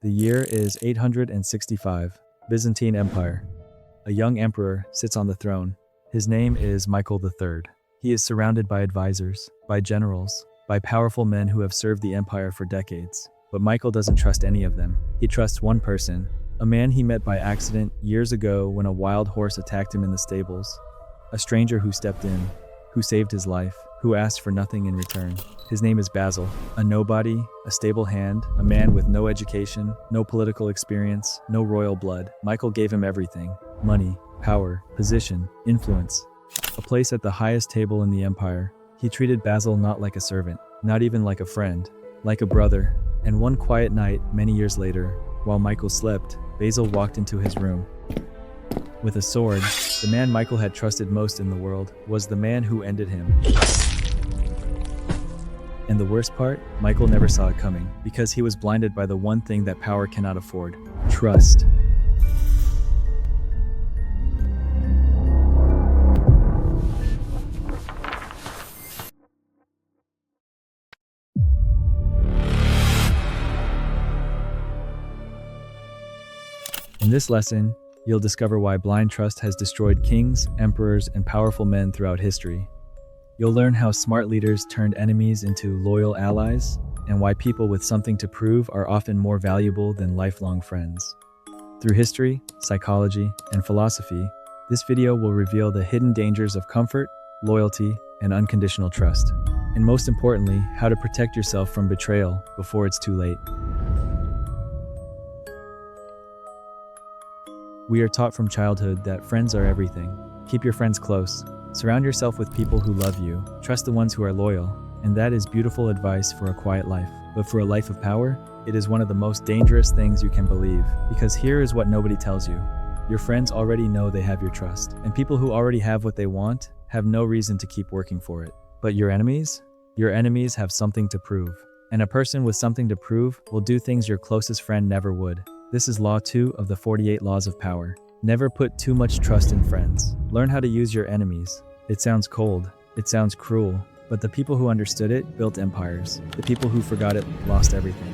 The year is 865, Byzantine Empire. A young emperor sits on the throne. His name is Michael III. He is surrounded by advisors, by generals, by powerful men who have served the empire for decades. But Michael doesn't trust any of them. He trusts one person, a man he met by accident years ago when a wild horse attacked him in the stables. A stranger who stepped in, who saved his life, who asked for nothing in return. His name is Basil, a nobody, a stable hand, a man with no education, no political experience, no royal blood. Michael gave him everything: money, power, position, influence, a place at the highest table in the empire. He treated Basil not like a servant, not even like a friend, like a brother. And one quiet night, many years later, while Michael slept, Basil walked into his room. With a sword, the man Michael had trusted most in the world was the man who ended him. And the worst part, Michael never saw it coming, because he was blinded by the one thing that power cannot afford: trust. In this lesson, you'll discover why blind trust has destroyed kings, emperors, and powerful men throughout history. You'll learn how smart leaders turned enemies into loyal allies, and why people with something to prove are often more valuable than lifelong friends. Through history, psychology, and philosophy, this video will reveal the hidden dangers of comfort, loyalty, and unconditional trust. And most importantly, how to protect yourself from betrayal before it's too late. We are taught from childhood that friends are everything. Keep your friends close. Surround yourself with people who love you. Trust the ones who are loyal. And that is beautiful advice for a quiet life. But for a life of power, it is one of the most dangerous things you can believe. Because here is what nobody tells you. Your friends already know they have your trust. And people who already have what they want have no reason to keep working for it. But your enemies? Your enemies have something to prove. And a person with something to prove will do things your closest friend never would. This is Law 2 of the 48 Laws of Power. Never put too much trust in friends. Learn how to use your enemies. It sounds cold. It sounds cruel. But the people who understood it built empires. The people who forgot it lost everything.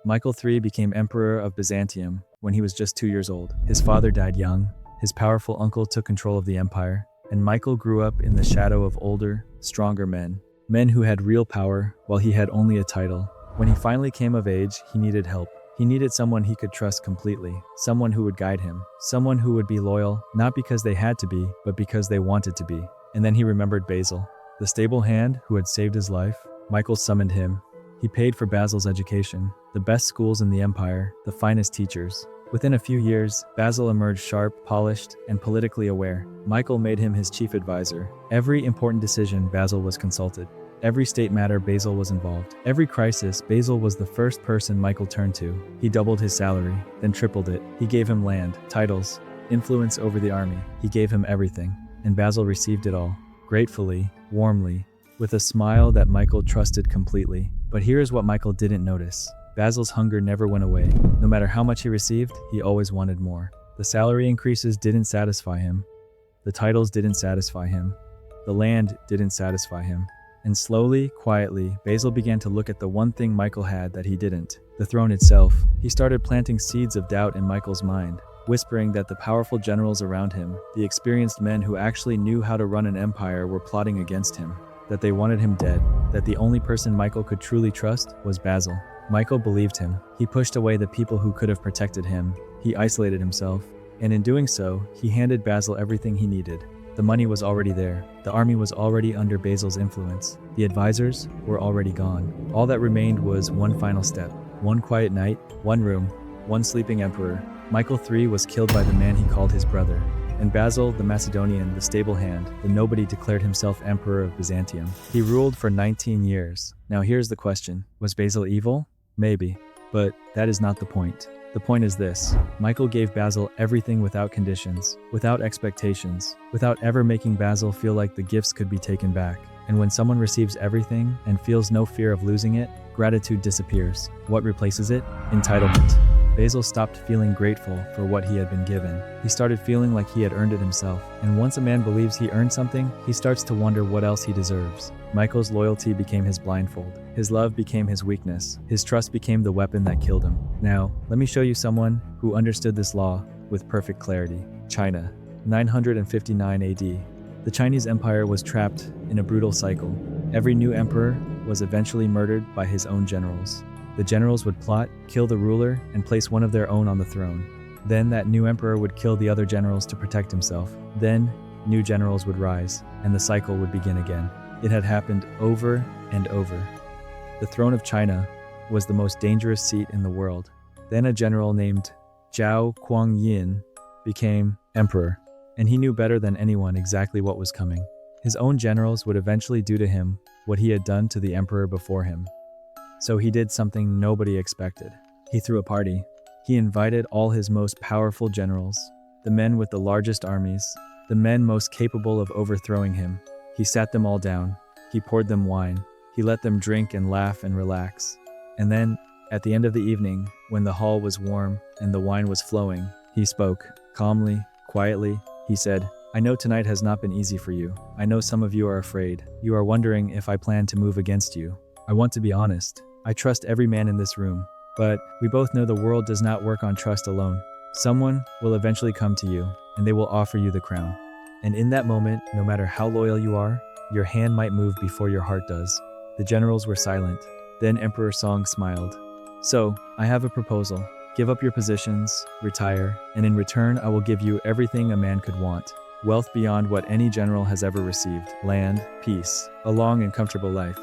Michael III became Emperor of Byzantium when he was just 2 years old. His father died young. His powerful uncle took control of the empire. And Michael grew up in the shadow of older, stronger men. Men who had real power while he had only a title. When he finally came of age, he needed help. He needed someone he could trust completely, someone who would guide him, someone who would be loyal, not because they had to be, but because they wanted to be. And then he remembered Basil, the stable hand who had saved his life. Michael summoned him. He paid for Basil's education, the best schools in the empire, the finest teachers. Within a few years, Basil emerged sharp, polished, and politically aware. Michael made him his chief advisor. Every important decision, Basil was consulted. Every state matter, Basil was involved. Every crisis, Basil was the first person Michael turned to. He doubled his salary, then tripled it. He gave him land, titles, influence over the army. He gave him everything, and Basil received it all, gratefully, warmly, with a smile that Michael trusted completely. But here is what Michael didn't notice. Basil's hunger never went away. No matter how much he received, he always wanted more. The salary increases didn't satisfy him. The titles didn't satisfy him. The land didn't satisfy him. And slowly, quietly, Basil began to look at the one thing Michael had that he didn't: the throne itself. He started planting seeds of doubt in Michael's mind, whispering that the powerful generals around him, the experienced men who actually knew how to run an empire, were plotting against him, that they wanted him dead, that the only person Michael could truly trust was Basil. Michael believed him. He pushed away the people who could have protected him. He isolated himself, and in doing so, he handed Basil everything he needed. The money was already there. The army was already under Basil's influence. The advisors were already gone. All that remained was one final step. One quiet night, one room, one sleeping emperor. Michael III was killed by the man he called his brother. And Basil, the Macedonian, the stable hand, the nobody, declared himself Emperor of Byzantium. He ruled for 19 years. Now here's the question. Was Basil evil? Maybe. But that is not the point. The point is this: Michael gave Basil everything without conditions, without expectations, without ever making Basil feel like the gifts could be taken back. And when someone receives everything and feels no fear of losing it, gratitude disappears. What replaces it? Entitlement. Basil stopped feeling grateful for what he had been given. He started feeling like he had earned it himself. And once a man believes he earned something, he starts to wonder what else he deserves. Michael's loyalty became his blindfold. His love became his weakness. His trust became the weapon that killed him. Now, let me show you someone who understood this law with perfect clarity. China, 959 AD. The Chinese Empire was trapped in a brutal cycle. Every new emperor was eventually murdered by his own generals. The generals would plot, kill the ruler, and place one of their own on the throne. Then that new emperor would kill the other generals to protect himself. Then, new generals would rise, and the cycle would begin again. It had happened over and over. The throne of China was the most dangerous seat in the world. Then a general named Zhao Kuang-yin became emperor, and he knew better than anyone exactly what was coming. His own generals would eventually do to him what he had done to the emperor before him. So he did something nobody expected. He threw a party. He invited all his most powerful generals, the men with the largest armies, the men most capable of overthrowing him. He sat them all down. He poured them wine. He let them drink and laugh and relax. And then, at the end of the evening, when the hall was warm and the wine was flowing, he spoke, calmly, quietly. He said, "I know tonight has not been easy for you. I know some of you are afraid. You are wondering if I plan to move against you. I want to be honest. I trust every man in this room. But we both know the world does not work on trust alone. Someone will eventually come to you, and they will offer you the crown. And in that moment, no matter how loyal you are, your hand might move before your heart does." The generals were silent. Then Emperor Song smiled. "So, I have a proposal. Give up your positions, retire, and in return I will give you everything a man could want. Wealth beyond what any general has ever received. Land, peace, a long and comfortable life."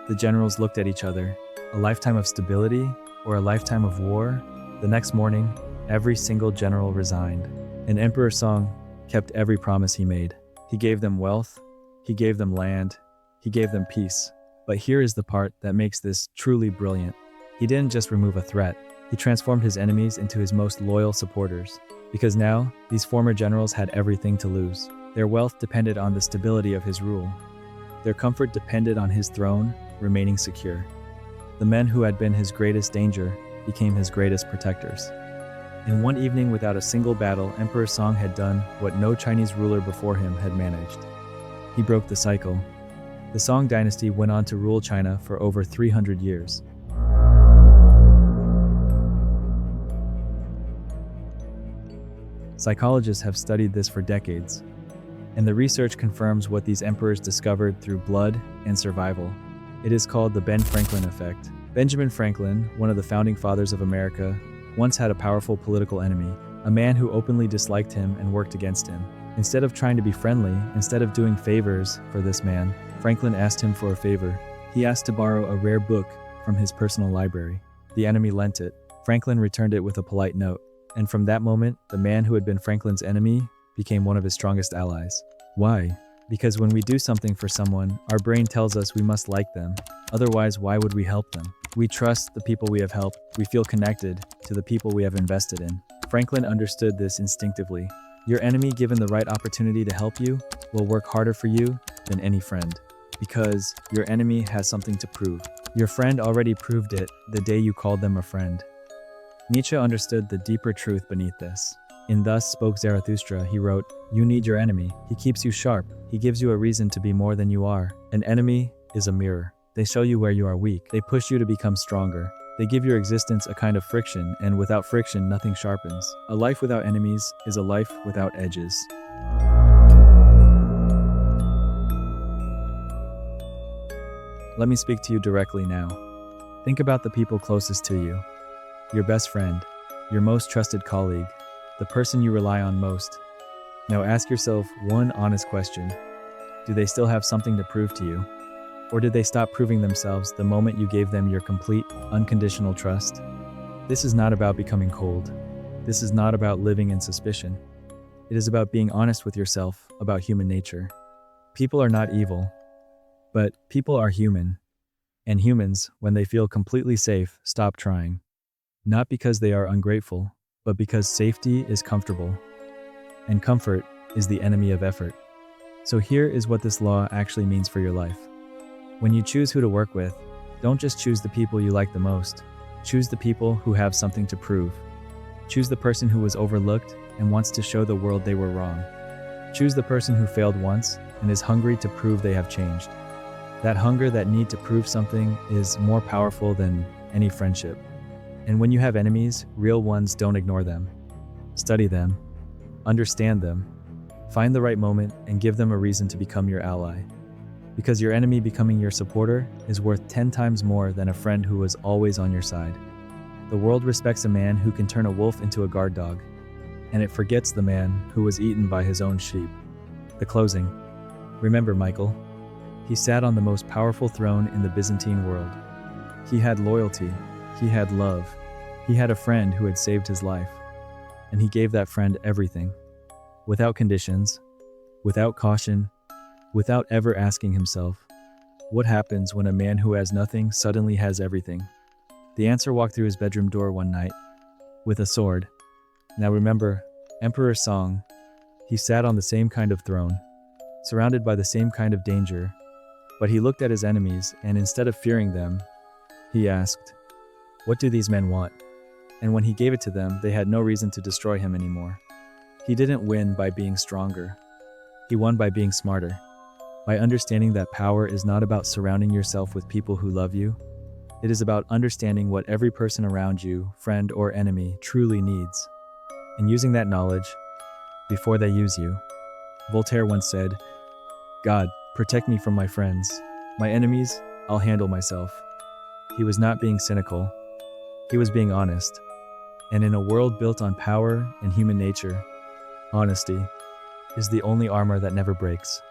The generals looked at each other. A lifetime of stability or a lifetime of war? The next morning, every single general resigned. And Emperor Song kept every promise he made. He gave them wealth, he gave them land, he gave them peace. But here is the part that makes this truly brilliant. He didn't just remove a threat, he transformed his enemies into his most loyal supporters. Because now, these former generals had everything to lose. Their wealth depended on the stability of his rule. Their comfort depended on his throne remaining secure. The men who had been his greatest danger became his greatest protectors. In one evening without a single battle, Emperor Song had done what no Chinese ruler before him had managed. He broke the cycle. The Song dynasty went on to rule China for over 300 years. Psychologists have studied this for decades, and the research confirms what these emperors discovered through blood and survival. It is called the Ben Franklin effect. Benjamin Franklin, one of the founding fathers of America, once had a powerful political enemy, a man who openly disliked him and worked against him. Instead of trying to be friendly, instead of doing favors for this man, Franklin asked him for a favor. He asked to borrow a rare book from his personal library. The enemy lent it. Franklin returned it with a polite note. And from that moment, the man who had been Franklin's enemy became one of his strongest allies. Why? Because when we do something for someone, our brain tells us we must like them. Otherwise, why would we help them? We trust the people we have helped. We feel connected to the people we have invested in. Franklin understood this instinctively. Your enemy, given the right opportunity to help you, will work harder for you than any friend. Because your enemy has something to prove. Your friend already proved it the day you called them a friend. Nietzsche understood the deeper truth beneath this. In Thus Spoke Zarathustra, he wrote, "You need your enemy. He keeps you sharp. He gives you a reason to be more than you are. An enemy is a mirror. They show you where you are weak. They push you to become stronger. They give your existence a kind of friction, and without friction, nothing sharpens. A life without enemies is a life without edges." Let me speak to you directly now. Think about the people closest to you. Your best friend, your most trusted colleague, the person you rely on most. Now ask yourself one honest question. Do they still have something to prove to you? Or did they stop proving themselves the moment you gave them your complete, unconditional trust? This is not about becoming cold. This is not about living in suspicion. It is about being honest with yourself about human nature. People are not evil, but people are human. And humans, when they feel completely safe, stop trying. Not because they are ungrateful, but because safety is comfortable. And comfort is the enemy of effort. So here is what this law actually means for your life. When you choose who to work with, don't just choose the people you like the most. Choose the people who have something to prove. Choose the person who was overlooked and wants to show the world they were wrong. Choose the person who failed once and is hungry to prove they have changed. That hunger, that need to prove something, is more powerful than any friendship. And when you have enemies, real ones, don't ignore them. Study them, understand them, find the right moment, and give them a reason to become your ally. Because your enemy becoming your supporter is worth 10 times more than a friend who was always on your side. The world respects a man who can turn a wolf into a guard dog, and it forgets the man who was eaten by his own sheep. The closing. Remember Michael. He sat on the most powerful throne in the Byzantine world. He had loyalty. He had love. He had a friend who had saved his life. And he gave that friend everything. Without conditions, without caution, without ever asking himself, what happens when a man who has nothing suddenly has everything? The answer walked through his bedroom door one night, with a sword. Now remember, Emperor Song. He sat on the same kind of throne, surrounded by the same kind of danger, but he looked at his enemies, and instead of fearing them, he asked, "What do these men want?" And when he gave it to them, they had no reason to destroy him anymore. He didn't win by being stronger. He won by being smarter, by understanding that power is not about surrounding yourself with people who love you. It is about understanding what every person around you, friend or enemy, truly needs, and using that knowledge before they use you. Voltaire once said, "God, protect me from my friends. My enemies, I'll handle myself." He was not being cynical. He was being honest. And in a world built on power and human nature, honesty is the only armor that never breaks.